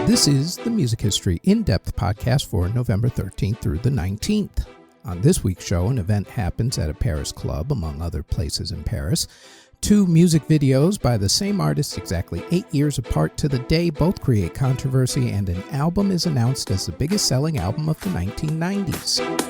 This is the Music History In-Depth podcast for November 13th through the 19th. On this week's show, an event happens at a Paris club, among other places in Paris. Two music videos by the same artist exactly 8 years apart to the day both create controversy, and an album is announced as the biggest selling album of the 1990s.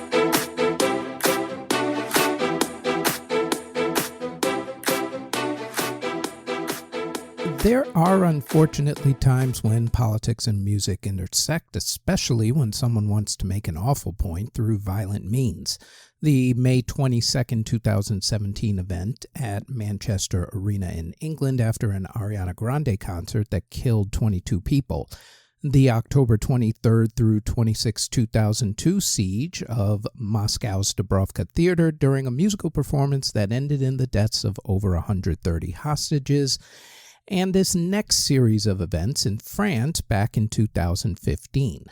There are unfortunately times when politics and music intersect, especially when someone wants to make an awful point through violent means. The May 22, 2017 event at Manchester Arena in England after an Ariana Grande concert that killed 22 people. The October 23 through 26, 2002 siege of Moscow's Dubrovka Theater during a musical performance that ended in the deaths of over 130 hostages. And this next series of events in France back in 2015.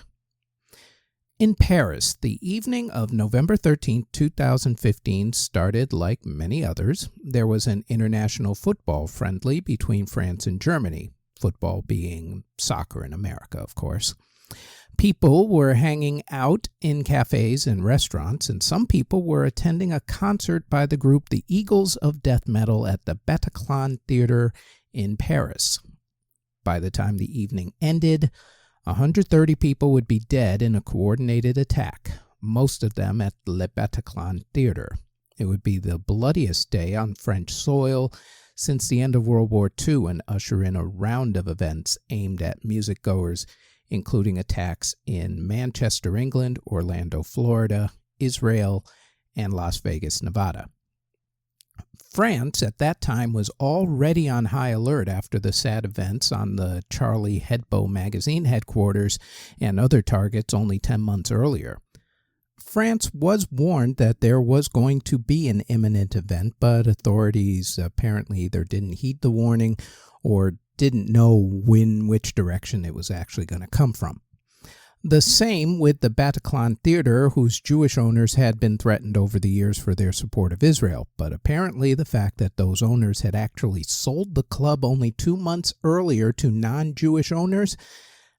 In Paris, the evening of November 13, 2015 started like many others. There was an international football friendly between France and Germany, football being soccer in America, of course. People were hanging out in cafes and restaurants, and some people were attending a concert by the group The Eagles of Death Metal at the Bataclan Theater in Paris. By the time the evening ended, 130 people would be dead in a coordinated attack, most of them at Le Bataclan Theater. It would be the bloodiest day on French soil since the end of World War II and usher in a round of events aimed at music-goers, including attacks in Manchester, England, Orlando, Florida, Israel, and Las Vegas, Nevada. France at that time was already on high alert after the sad events on the Charlie Hebdo magazine headquarters and other targets only 10 months earlier. France was warned that there was going to be an imminent event, but authorities apparently either didn't heed the warning or didn't know which direction it was actually going to come from. The same with the Bataclan Theater, whose Jewish owners had been threatened over the years for their support of Israel. But apparently the fact that those owners had actually sold the club only 2 months earlier to non-Jewish owners,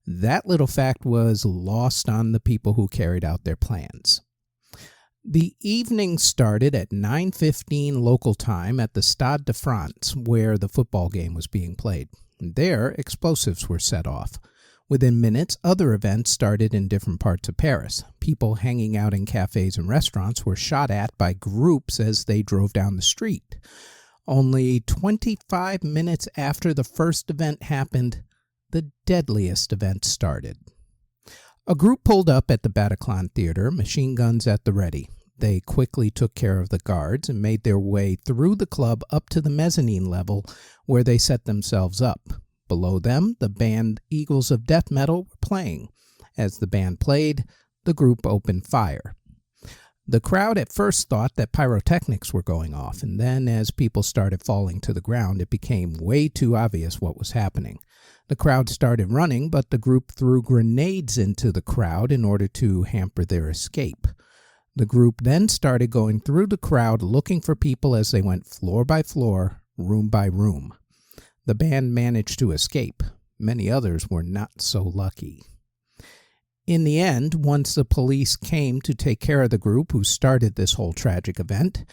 that little fact was lost on the people who carried out their plans. The evening started at 9:15 local time at the Stade de France, where the football game was being played. There, explosives were set off. Within minutes, other events started in different parts of Paris. People hanging out in cafes and restaurants were shot at by groups as they drove down the street. Only 25 minutes after the first event happened, the deadliest event started. A group pulled up at the Bataclan Theater, machine guns at the ready. They quickly took care of the guards and made their way through the club up to the mezzanine level, where they set themselves up. Below them, the band Eagles of Death Metal were playing. As the band played, the group opened fire. The crowd at first thought that pyrotechnics were going off, and then as people started falling to the ground, it became way too obvious what was happening. The crowd started running, but the group threw grenades into the crowd in order to hamper their escape. The group then started going through the crowd looking for people as they went floor by floor, room by room. The band managed to escape. Many others were not so lucky. In the end, once the police came to take care of the group who started this whole tragic event,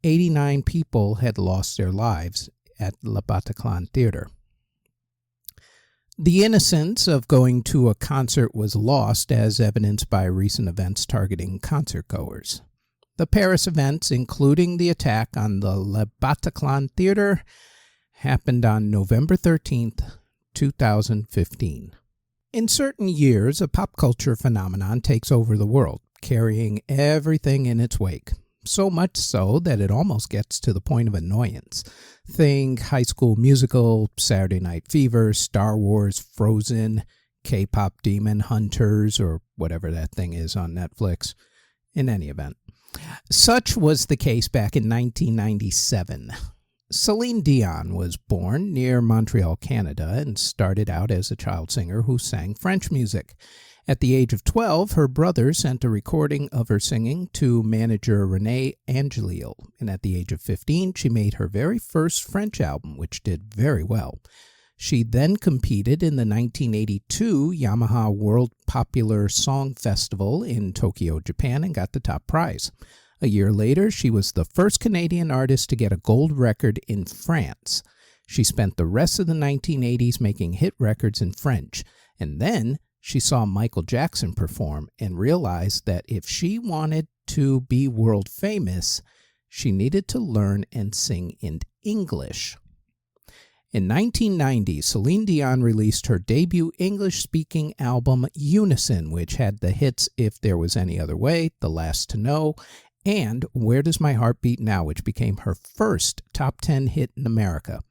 89 people had lost their lives at Le Bataclan Theater. The innocence of going to a concert was lost, as evidenced by recent events targeting concertgoers. The Paris events, including the attack on the Le Bataclan Theater, happened on November 13th, 2015. In certain years, a pop culture phenomenon takes over the world, carrying everything in its wake. So much so that it almost gets to the point of annoyance. Think High School Musical, Saturday Night Fever, Star Wars, Frozen, K-pop Demon Hunters, or whatever that thing is on Netflix. In any event. Such was the case back in 1997. Celine Dion was born near Montreal, Canada, and started out as a child singer who sang French music. At the age of 12, her brother sent a recording of her singing to manager René Angelil, and at the age of 15, she made her very first French album, which did very well. She then competed in the 1982 Yamaha World Popular Song Festival in Tokyo, Japan, and got the top prize. A year later, she was the first Canadian artist to get a gold record in France. She spent the rest of the 1980s making hit records in French, and then she saw Michael Jackson perform and realized that if she wanted to be world famous, she needed to learn and sing in English. In 1990, Celine Dion released her debut English-speaking album, Unison, which had the hits If There Was Any Other Way, The Last to Know, and Where Does My Heart Beat Now, which became her first top 10 hit in America.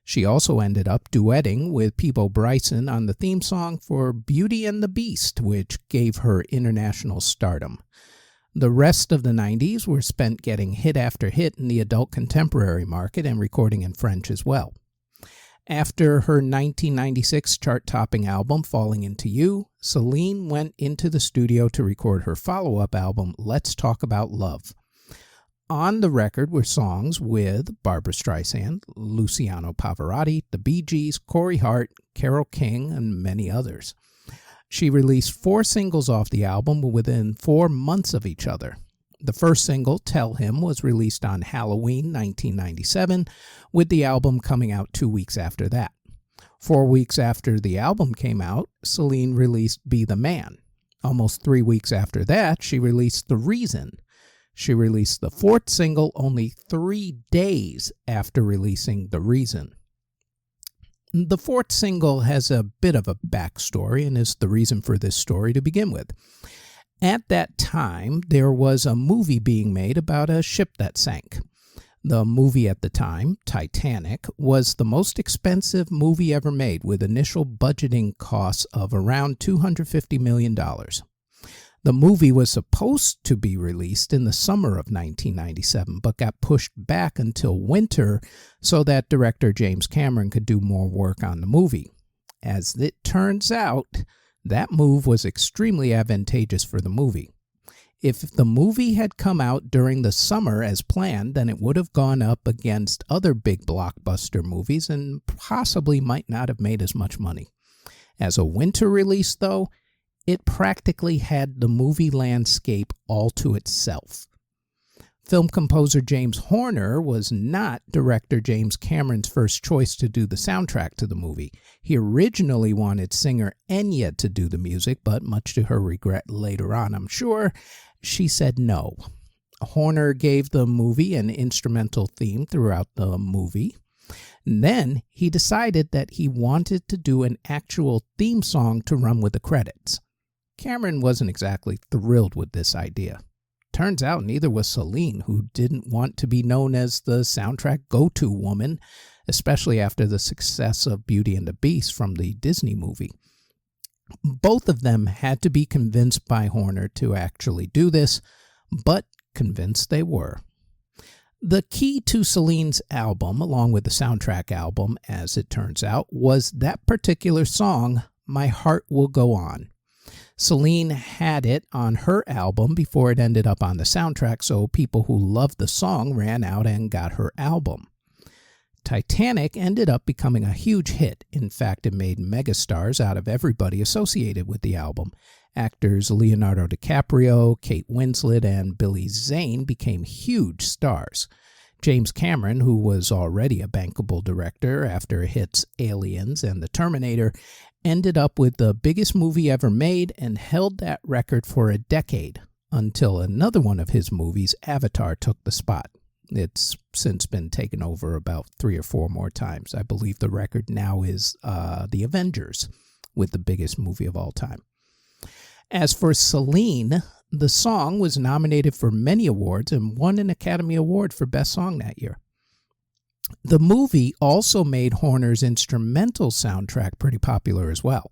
She also ended up duetting with Peabo Bryson on the theme song for Beauty and the Beast, which gave her international stardom. The rest of the 90s were spent getting hit after hit in the adult contemporary market and recording in French as well. After her 1996 chart-topping album, Falling Into You, Celine went into the studio to record her follow-up album, Let's Talk About Love. On the record were songs with Barbra Streisand, Luciano Pavarotti, the Bee Gees, Corey Hart, Carole King, and many others. She released 4 singles off the album within 4 months of each other. The first single, Tell Him, was released on Halloween 1997, with the album coming out 2 weeks after that. 4 weeks after the album came out, Celine released Be the Man. Almost 3 weeks after that, she released The Reason. She released the 4th single only 3 days after releasing The Reason. The 4th single has a bit of a backstory and is the reason for this story to begin with. At that time, there was a movie being made about a ship that sank. The movie at the time, Titanic, was the most expensive movie ever made, with initial budgeting costs of around $250 million. The movie was supposed to be released in the summer of 1997, but got pushed back until winter so that director James Cameron could do more work on the movie. As it turns out, that move was extremely advantageous for the movie. If the movie had come out during the summer as planned, then it would have gone up against other big blockbuster movies and possibly might not have made as much money. As a winter release, though, it practically had the movie landscape all to itself. Film composer James Horner was not director James Cameron's first choice to do the soundtrack to the movie. He originally wanted singer Enya to do the music, but much to her regret later on, I'm sure, she said no. Horner gave the movie an instrumental theme throughout the movie. And then he decided that he wanted to do an actual theme song to run with the credits. Cameron wasn't exactly thrilled with this idea. Turns out neither was Celine, who didn't want to be known as the soundtrack go-to woman, especially after the success of Beauty and the Beast from the Disney movie. Both of them had to be convinced by Horner to actually do this, but convinced they were. The key to Celine's album, along with the soundtrack album, as it turns out, was that particular song, My Heart Will Go On. Celine had it on her album before it ended up on the soundtrack, so people who loved the song ran out and got her album. Titanic ended up becoming a huge hit. In fact, it made megastars out of everybody associated with the album. Actors Leonardo DiCaprio, Kate Winslet, and Billy Zane became huge stars. James Cameron, who was already a bankable director after hits Aliens and The Terminator, ended up with the biggest movie ever made and held that record for a decade, until another one of his movies, Avatar, took the spot. It's since been taken over about 3 or 4 more times. I believe the record now is The Avengers, with the biggest movie of all time. As for Celine, the song was nominated for many awards and won an Academy Award for Best Song that year. The movie also made Horner's instrumental soundtrack pretty popular as well.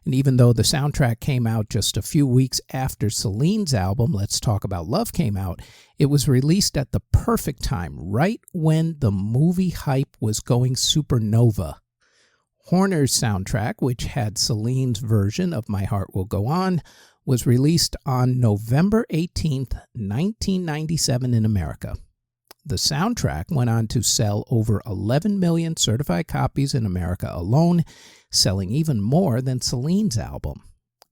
And even though the soundtrack came out just a few weeks after Celine's album, Let's Talk About Love, came out, it was released at the perfect time, right when the movie hype was going supernova. Horner's soundtrack, which had Celine's version of My Heart Will Go On, was released on November 18th, 1997 in America. The soundtrack went on to sell over 11 million certified copies in America alone, selling even more than Celine's album.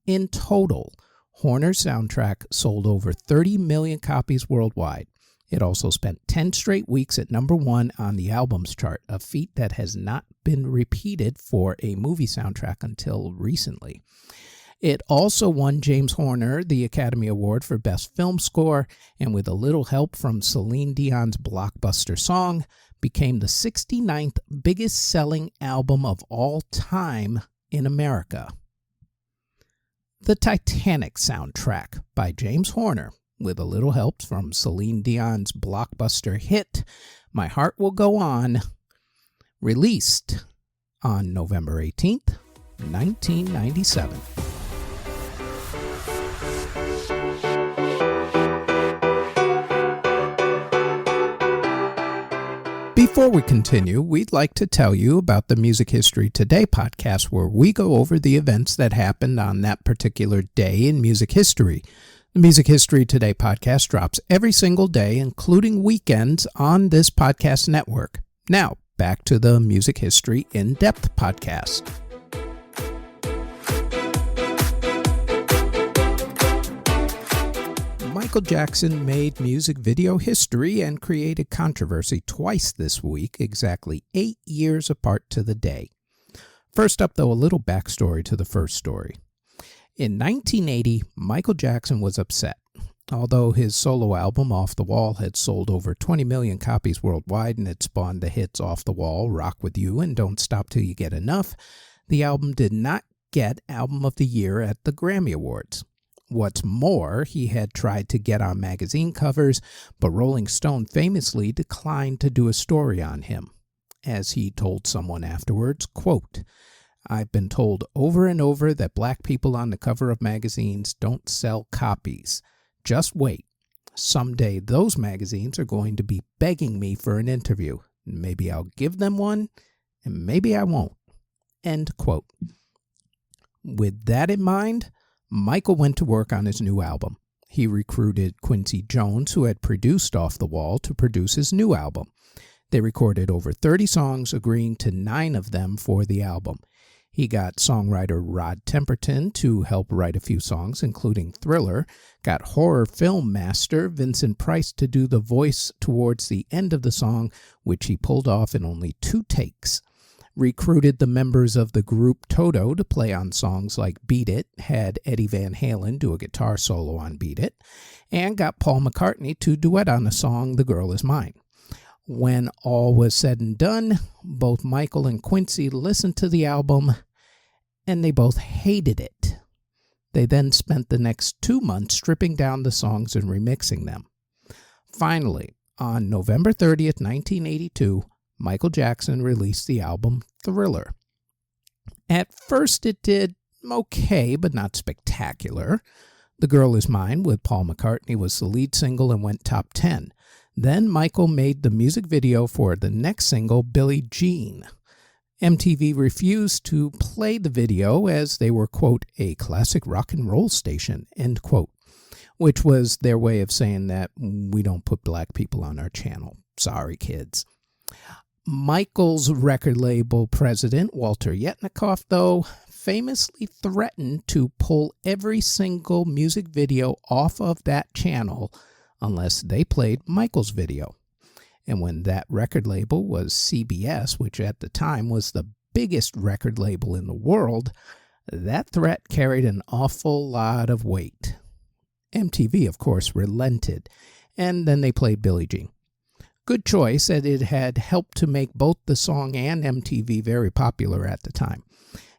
In total, Horner's soundtrack sold over 30 million copies worldwide. It also spent 10 straight weeks at number 1 on the albums chart, a feat that has not been repeated for a movie soundtrack until recently. It also won James Horner the Academy Award for Best Film Score, and with a little help from Celine Dion's blockbuster song, became the 69th biggest selling album of all time in America. The Titanic soundtrack by James Horner, with a little help from Celine Dion's blockbuster hit, My Heart Will Go On, released on November 18th, 1997. Before we continue, we'd like to tell you about the Music History Today podcast, where we go over the events that happened on that particular day in music history. The Music History Today podcast drops every single day, including weekends, on this podcast network. Now, back to the Music History In-Depth podcast. Michael Jackson made music video history and created controversy twice this week, exactly 8 years apart to the day. First up, though, a little backstory to the first story. In 1980, Michael Jackson was upset. Although his solo album, Off the Wall, had sold over 20 million copies worldwide and had spawned the hits Off the Wall, Rock With You, and Don't Stop Till You Get Enough, the album did not get Album of the Year at the Grammy Awards. What's more, he had tried to get on magazine covers, but Rolling Stone famously declined to do a story on him. As he told someone afterwards, quote, "I've been told over and over that black people on the cover of magazines don't sell copies. Just wait. Someday those magazines are going to be begging me for an interview. Maybe I'll give them one, and maybe I won't." End quote. With that in mind, Michael went to work on his new album. He recruited Quincy Jones, who had produced Off the Wall, to produce his new album. They recorded over 30 songs, agreeing to 9 of them for the album. He got songwriter Rod Temperton to help write a few songs, including Thriller, got horror film master Vincent Price to do the voice towards the end of the song, which he pulled off in only 2 takes. Recruited the members of the group Toto to play on songs like Beat It, had Eddie Van Halen do a guitar solo on Beat It, and got Paul McCartney to duet on the song The Girl Is Mine. When all was said and done, both Michael and Quincy listened to the album, and they both hated it. They then spent the next 2 months stripping down the songs and remixing them. Finally, on November 30th, 1982, Michael Jackson released the album Thriller. At first it did okay, but not spectacular. The Girl Is Mine with Paul McCartney was the lead single and went top 10. Then Michael made the music video for the next single, Billie Jean. MTV refused to play the video as they were, quote, a classic rock and roll station, end quote, which was their way of saying that we don't put black people on our channel. Sorry, kids. Michael's record label president, Walter Yetnikoff, though, famously threatened to pull every single music video off of that channel unless they played Michael's video. And when that record label was CBS, which at the time was the biggest record label in the world, that threat carried an awful lot of weight. MTV, of course, relented, and then they played Billie Jean. Good choice, as it had helped to make both the song and MTV very popular at the time.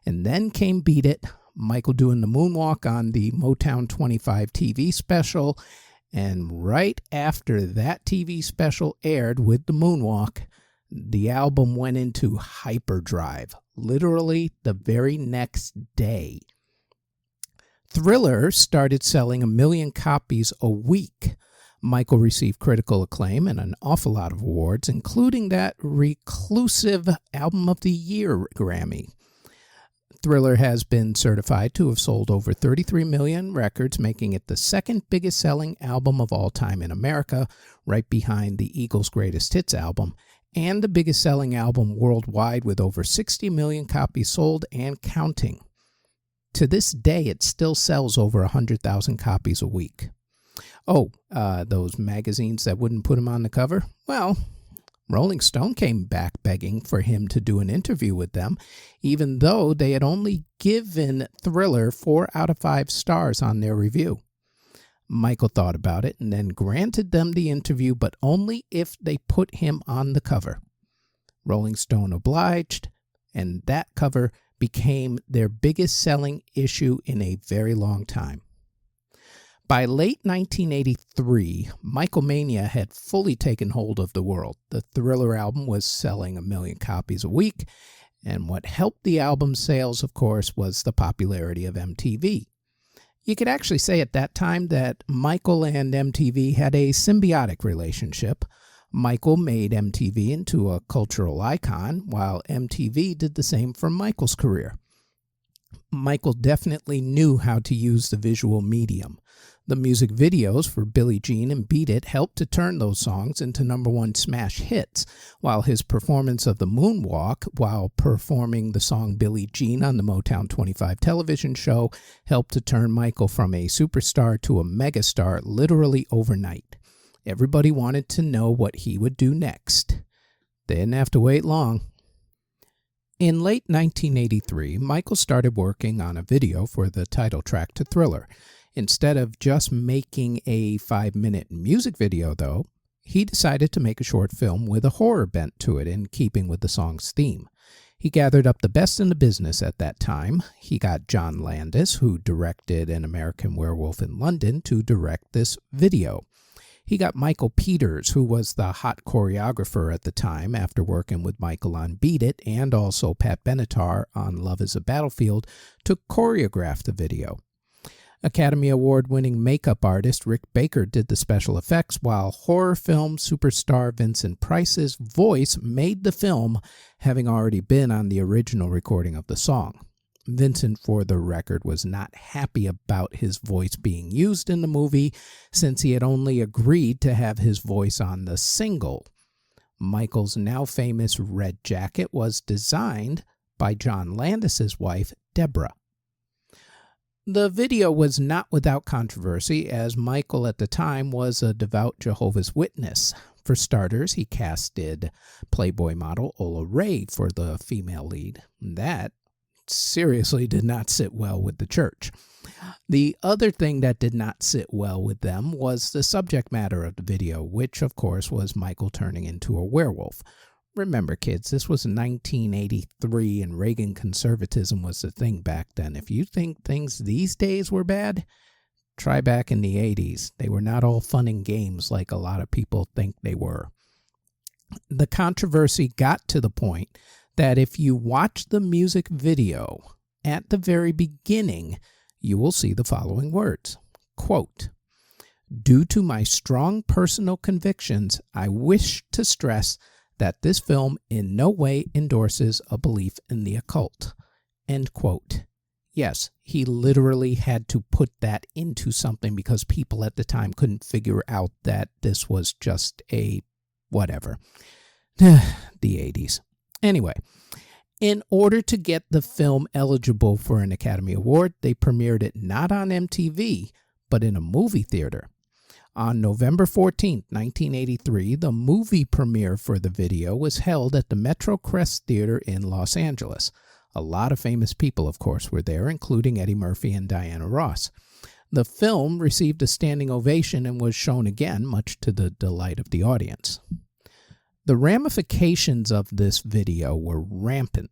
And then came Beat It, Michael doing the moonwalk on the Motown 25 TV special, and right after that TV special aired with the moonwalk, the album went into hyperdrive, literally the very next day. Thriller started selling 1 million copies a week. Michael received critical acclaim and an awful lot of awards, including that reclusive Album of the Year Grammy. Thriller has been certified to have sold over 33 million records, making it the second biggest selling album of all time in America, right behind the Eagles' Greatest Hits album, and the biggest selling album worldwide with over 60 million copies sold and counting. To this day, it still sells over 100,000 copies a week. Oh, those magazines that wouldn't put him on the cover? Well, Rolling Stone came back begging for him to do an interview with them, even though they had only given Thriller 4 out of 5 stars on their review. Michael thought about it and then granted them the interview, but only if they put him on the cover. Rolling Stone obliged, and that cover became their biggest selling issue in a very long time. By late 1983, Michael Mania had fully taken hold of the world. The Thriller album was selling 1 million copies a week, and what helped the album's sales, of course, was the popularity of MTV. You could actually say at that time that Michael and MTV had a symbiotic relationship. Michael made MTV into a cultural icon, while MTV did the same for Michael's career. Michael definitely knew how to use the visual medium. The music videos for Billie Jean and Beat It helped to turn those songs into #1 smash hits, while his performance of the Moonwalk while performing the song Billie Jean on the Motown 25 television show helped to turn Michael from a superstar to a megastar literally overnight. Everybody wanted to know what he would do next. They didn't have to wait long. In late 1983, Michael started working on a video for the title track to Thriller. Instead of just making a 5-minute music video, though, he decided to make a short film with a horror bent to it in keeping with the song's theme. He gathered up the best in the business at that time. He got John Landis, who directed An American Werewolf in London, to direct this video. He got Michael Peters, who was the hot choreographer at the time after working with Michael on Beat It and also Pat Benatar on Love is a Battlefield, to choreograph the video. Academy Award-winning makeup artist Rick Baker did the special effects, while horror film superstar Vincent Price's voice made the film, having already been on the original recording of the song. Vincent, for the record, was not happy about his voice being used in the movie, since he had only agreed to have his voice on the single. Michael's now famous red jacket was designed by John Landis's wife, Deborah. The video was not without controversy, as Michael at the time was a devout Jehovah's Witness. For starters, he casted Playboy model Ola Ray for the female lead. That seriously did not sit well with the church. The other thing that did not sit well with them was the subject matter of the video, which of course was Michael turning into a werewolf. Remember, kids, this was 1983 and Reagan conservatism was the thing back then. If you think things these days were bad, try back in the 80s. They were not all fun and games like a lot of people think they were. The controversy got to the point that if you watch the music video at the very beginning, you will see the following words. Quote, "Due to my strong personal convictions, I wish to stress that this film in no way endorses a belief in the occult." End quote. Yes, he literally had to put that into something because people at the time couldn't figure out that this was just a whatever. The 80s. Anyway, in order to get the film eligible for an Academy Award, they premiered it not on MTV, but in a movie theater. On November 14, 1983, the movie premiere for the video was held at the Metro Crest Theater in Los Angeles. A lot of famous people, of course, were there, including Eddie Murphy and Diana Ross. The film received a standing ovation and was shown again, much to the delight of the audience. The ramifications of this video were rampant.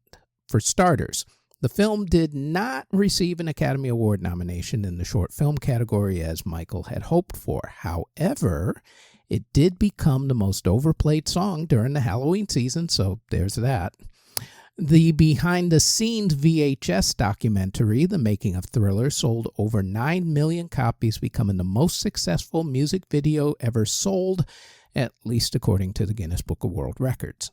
For starters, the film did not receive an Academy Award nomination in the short film category as Michael had hoped for. However, it did become the most overplayed song during the Halloween season, so there's that. The behind-the-scenes VHS documentary, The Making of Thriller, sold over 9 million copies, becoming the most successful music video ever sold, at least according to the Guinness Book of World Records.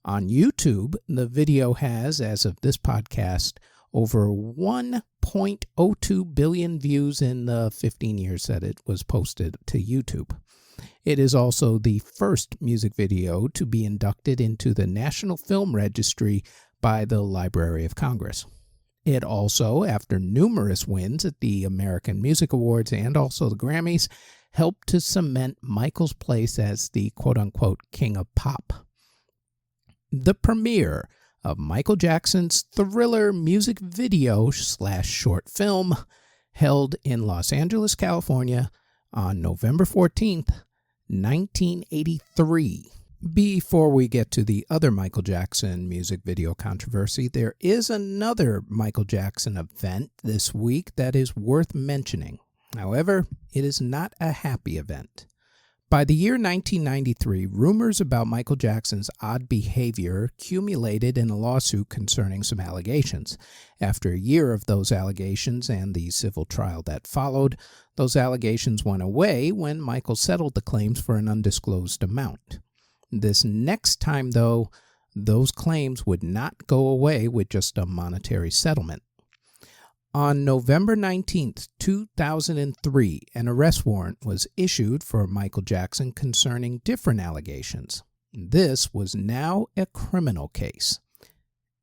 On YouTube, the video has, as of this podcast, over 1.02 billion views in the 15 years that it was posted to YouTube. It is also the first music video to be inducted into the National Film Registry by the Library of Congress. It also, after numerous wins at the American Music Awards and also the Grammys, helped to cement Michael's place as the quote-unquote king of pop. The premiere of Michael Jackson's Thriller music video / short film held in Los Angeles, California on November 14th, 1983. Before we get to the other Michael Jackson music video controversy, there is another Michael Jackson event this week that is worth mentioning. However, it is not a happy event. By the year 1993, rumors about Michael Jackson's odd behavior accumulated in a lawsuit concerning some allegations. After a year of those allegations and the civil trial that followed, those allegations went away when Michael settled the claims for an undisclosed amount. This next time, though, those claims would not go away with just a monetary settlement. On November 19, 2003, an arrest warrant was issued for Michael Jackson concerning different allegations. This was now a criminal case.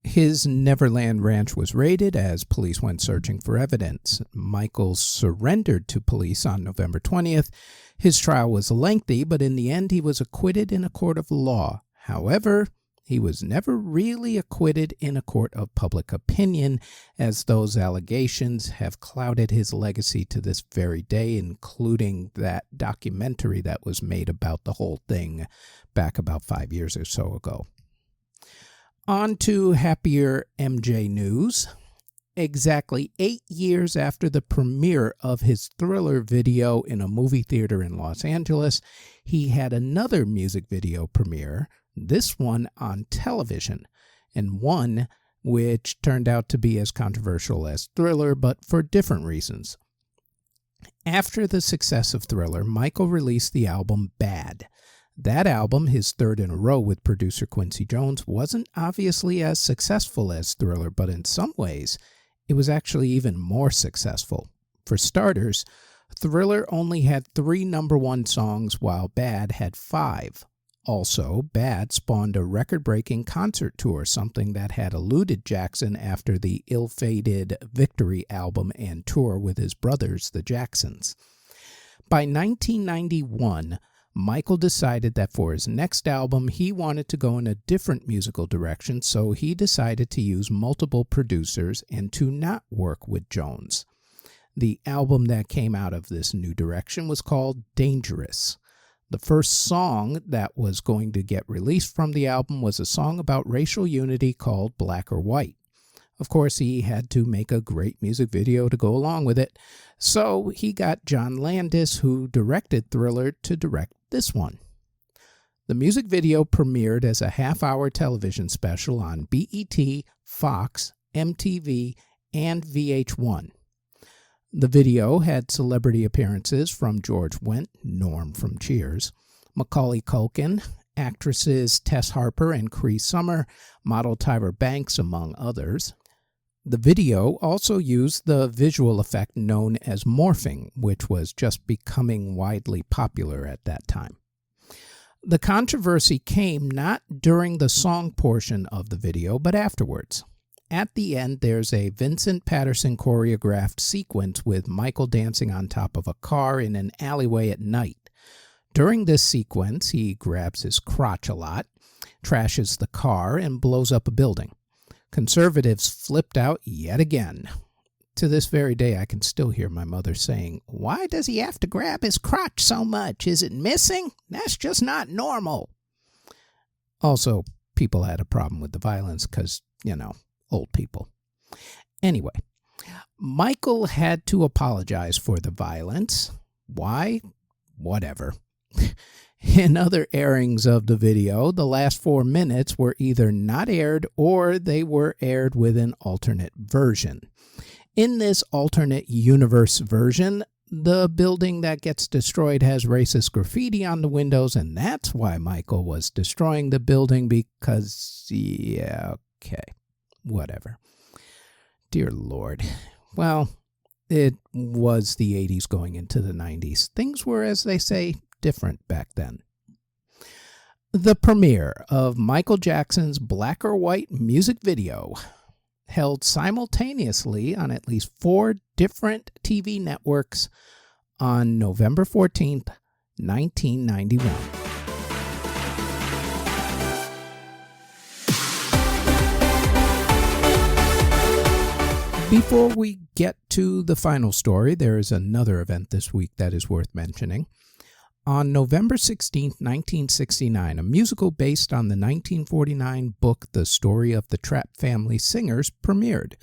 His Neverland Ranch was raided as police went searching for evidence. Michael surrendered to police on November 20th. His trial was lengthy, but in the end he was acquitted in a court of law. However, he was never really acquitted in a court of public opinion, as those allegations have clouded his legacy to this very day, including that documentary that was made about the whole thing back about 5 years or so ago. On to happier MJ news. Exactly 8 years after the premiere of his Thriller video in a movie theater in Los Angeles, he had another music video premiere, this one on television, and one which turned out to be as controversial as Thriller, but for different reasons. After the success of Thriller, Michael released the album Bad. That album, his third in a row with producer Quincy Jones, wasn't obviously as successful as Thriller, but in some ways, it was actually even more successful. For starters, Thriller only had 3 number-1 songs, while Bad had 5. Also, Bad spawned a record-breaking concert tour, something that had eluded Jackson after the ill-fated Victory album and tour with his brothers, the Jacksons. By 1991, Michael decided that for his next album, he wanted to go in a different musical direction, so he decided to use multiple producers and to not work with Jones. The album that came out of this new direction was called Dangerous. The first song that was going to get released from the album was a song about racial unity called Black or White. Of course, he had to make a great music video to go along with it, so he got John Landis, who directed Thriller, to direct this one. The music video premiered as a half-hour television special on BET, Fox, MTV, and VH1. The video had celebrity appearances from George Wendt, Norm from Cheers, Macaulay Culkin, actresses Tess Harper and Cree Summer, model Tyra Banks, among others. The video also used the visual effect known as morphing, which was just becoming widely popular at that time. The controversy came not during the song portion of the video, but afterwards. At the end, there's a Vincent Patterson choreographed sequence with Michael dancing on top of a car in an alleyway at night. During this sequence, he grabs his crotch a lot, trashes the car, and blows up a building. Conservatives flipped out yet again. To this very day, I can still hear my mother saying, "Why does he have to grab his crotch so much? Is it missing? That's just not normal." Also, people had a problem with the violence because, old people. Anyway, Michael had to apologize for the violence. Why? Whatever. In other airings of the video, the last 4 minutes were either not aired or they were aired with an alternate version. In this alternate universe version, the building that gets destroyed has racist graffiti on the windows, and that's why Michael was destroying the building because, whatever. Dear Lord. Well, it was the 80s going into the 90s. Things were, as they say, different back then. The premiere of Michael Jackson's Black or White music video, held simultaneously on at least 4 different TV networks on November 14th, 1991. Before we get to the final story, there is another event this week that is worth mentioning. On November 16, 1969, a musical based on the 1949 book The Story of the Trapp Family Singers premiered.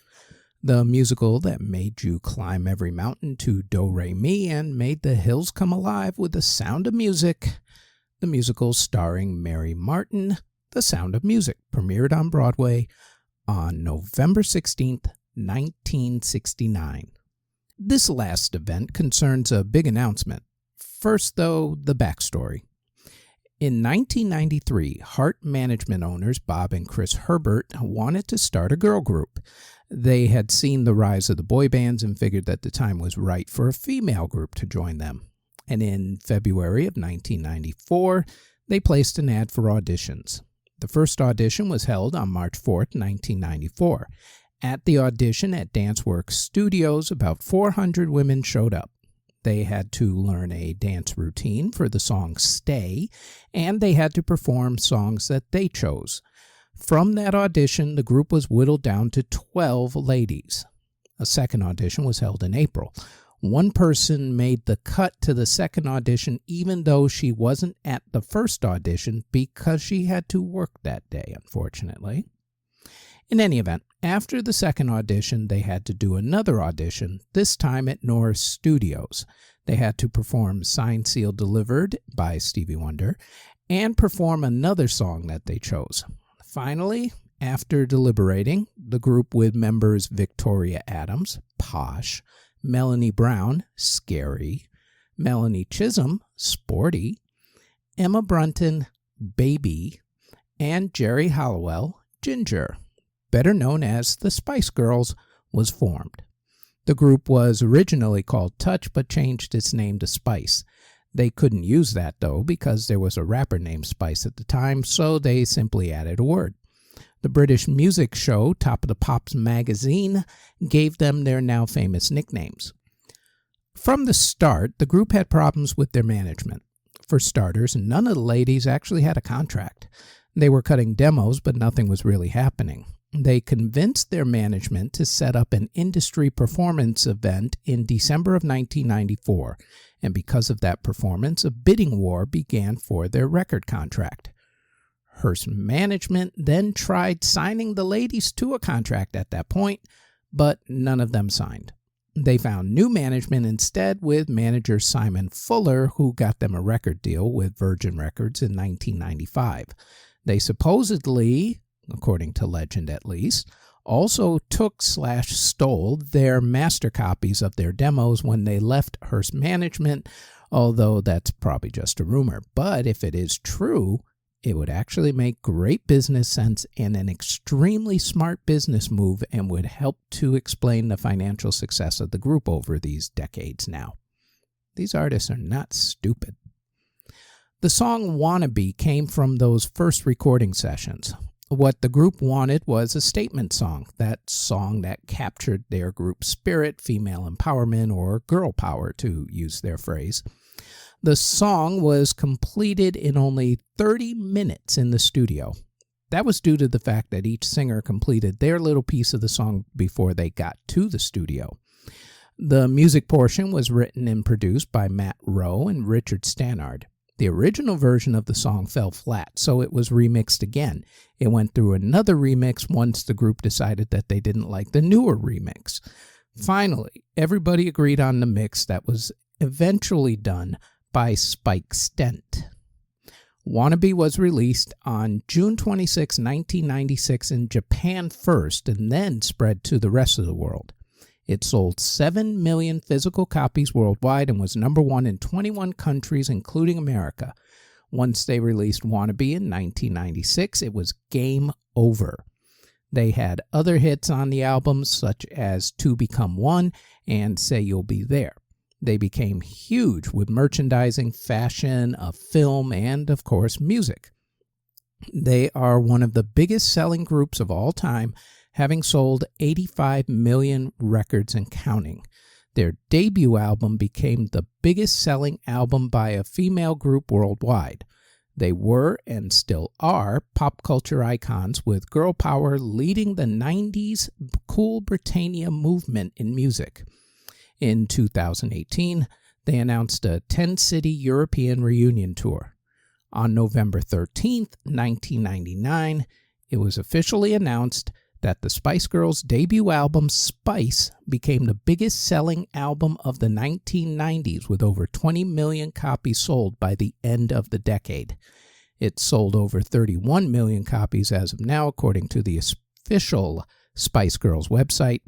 The musical that made you climb every mountain to Do-Re-Mi and made the hills come alive with the sound of music. The musical starring Mary Martin, The Sound of Music, premiered on Broadway on November 16, 1969. This last event concerns a big announcement. First, though, the backstory. In 1993, Hart Management owners Bob and Chris Herbert wanted to start a girl group. They had seen the rise of the boy bands and figured that the time was right for a female group to join them. And in February of 1994, they placed an ad for auditions. The first audition was held on March 4th, 1994. At the audition at DanceWorks Studios, about 400 women showed up. They had to learn a dance routine for the song Stay, and they had to perform songs that they chose. From that audition, the group was whittled down to 12 ladies. A second audition was held in April. One person made the cut to the second audition even though she wasn't at the first audition because she had to work that day, unfortunately. In any event, after the second audition, they had to do another audition, this time at Norris Studios. They had to perform Signed, Sealed, Delivered by Stevie Wonder and perform another song that they chose. Finally, after deliberating, the group with members Victoria Adams, Posh, Melanie Brown, Scary, Melanie Chisholm, Sporty, Emma Brunton, Baby, and Jerry Halliwell, Ginger, better known as the Spice Girls, was formed. The group was originally called Touch but changed its name to Spice. They couldn't use that, though, because there was a rapper named Spice at the time, so they simply added a word. The British music show Top of the Pops magazine gave them their now famous nicknames. From the start, the group had problems with their management. For starters, none of the ladies actually had a contract. They were cutting demos, but nothing was really happening. They convinced their management to set up an industry performance event in December of 1994, and because of that performance, a bidding war began for their record contract. Hearst Management then tried signing the ladies to a contract at that point, but none of them signed. They found new management instead with manager Simon Fuller, who got them a record deal with Virgin Records in 1995. They supposedly, according to legend at least, also took/stole their master copies of their demos when they left Hearst Management, although that's probably just a rumor. But if it is true, it would actually make great business sense and an extremely smart business move and would help to explain the financial success of the group over these decades now. These artists are not stupid. The song Wannabe came from those first recording sessions. What the group wanted was a statement song that captured their group's spirit, female empowerment, or girl power, to use their phrase. The song was completed in only 30 minutes in the studio. That was due to the fact that each singer completed their little piece of the song before they got to the studio. The music portion was written and produced by Matt Rowe and Richard Stannard. The original version of the song fell flat, so it was remixed again. It went through another remix once the group decided that they didn't like the newer remix. Finally, everybody agreed on the mix that was eventually done by Spike Stent. Wannabe was released on June 26, 1996 in Japan first and then spread to the rest of the world. It sold 7 million physical copies worldwide and was number 1 in 21 countries, including America. Once they released Wannabe in 1996, it was game over. They had other hits on the album, such as Two Become One and Say You'll Be There. They became huge with merchandising, fashion, a film, and, of course, music. They are one of the biggest selling groups of all time, having sold 85 million records and counting. Their debut album became the biggest selling album by a female group worldwide. They were, and still are, pop culture icons, with girl power leading the 90s Cool Britannia movement in music. In 2018, they announced a 10-city European reunion tour. On November 13, 1999, it was officially announced that the Spice Girls' debut album, Spice, became the biggest-selling album of the 1990s, with over 20 million copies sold by the end of the decade. It sold over 31 million copies as of now, according to the official Spice Girls website,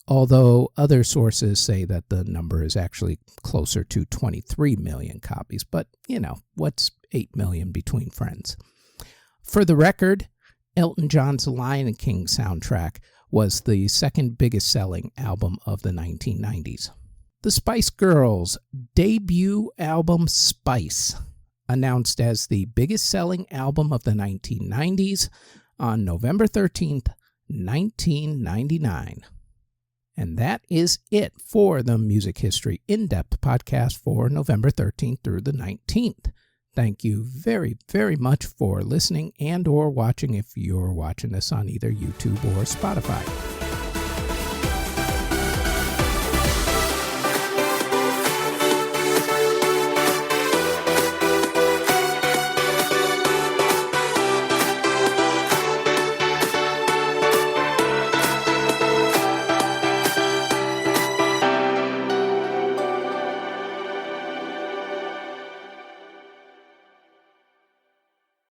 although other sources say that the number is actually closer to 23 million copies. But, what's 8 million between friends? For the record, Elton John's Lion King soundtrack was the second biggest selling album of the 1990s. The Spice Girls' debut album, Spice, announced as the biggest selling album of the 1990s on November 13th, 1999. And that is it for the Music History In-Depth podcast for November 13th through the 19th. Thank you very, very much for listening and or watching if you're watching this on either YouTube or Spotify.